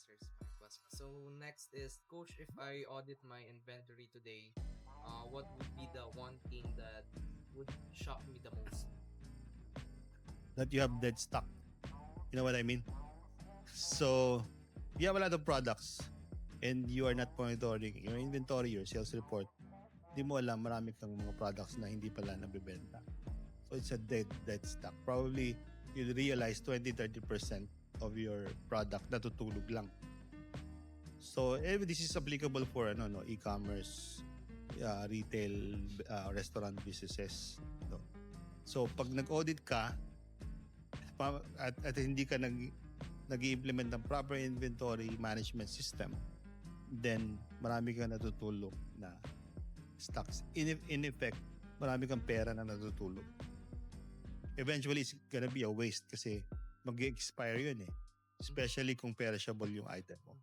answers my question. So next is, Coach, if I audit my inventory today, what would be the one thing that would shock me the most? That you have dead stock. You know what I mean? So, you have a lot of products and you are not monitoring your inventory, your sales report. Di mo alam, marami kang mga products na hindi pala nabibenta. So, it's a dead stock. Probably, you realize 20-30% of your product natutulog lang. So, this is applicable for e-commerce, retail, restaurant businesses. No? So, pag nag-audit ka, at hindi ka nag-i-implement ng proper inventory management system, then marami kang natutulog na stocks. In effect, marami kang pera na natutulog. Eventually, it's gonna be a waste kasi mag-expire yun eh. Especially kung perishable yung item mo.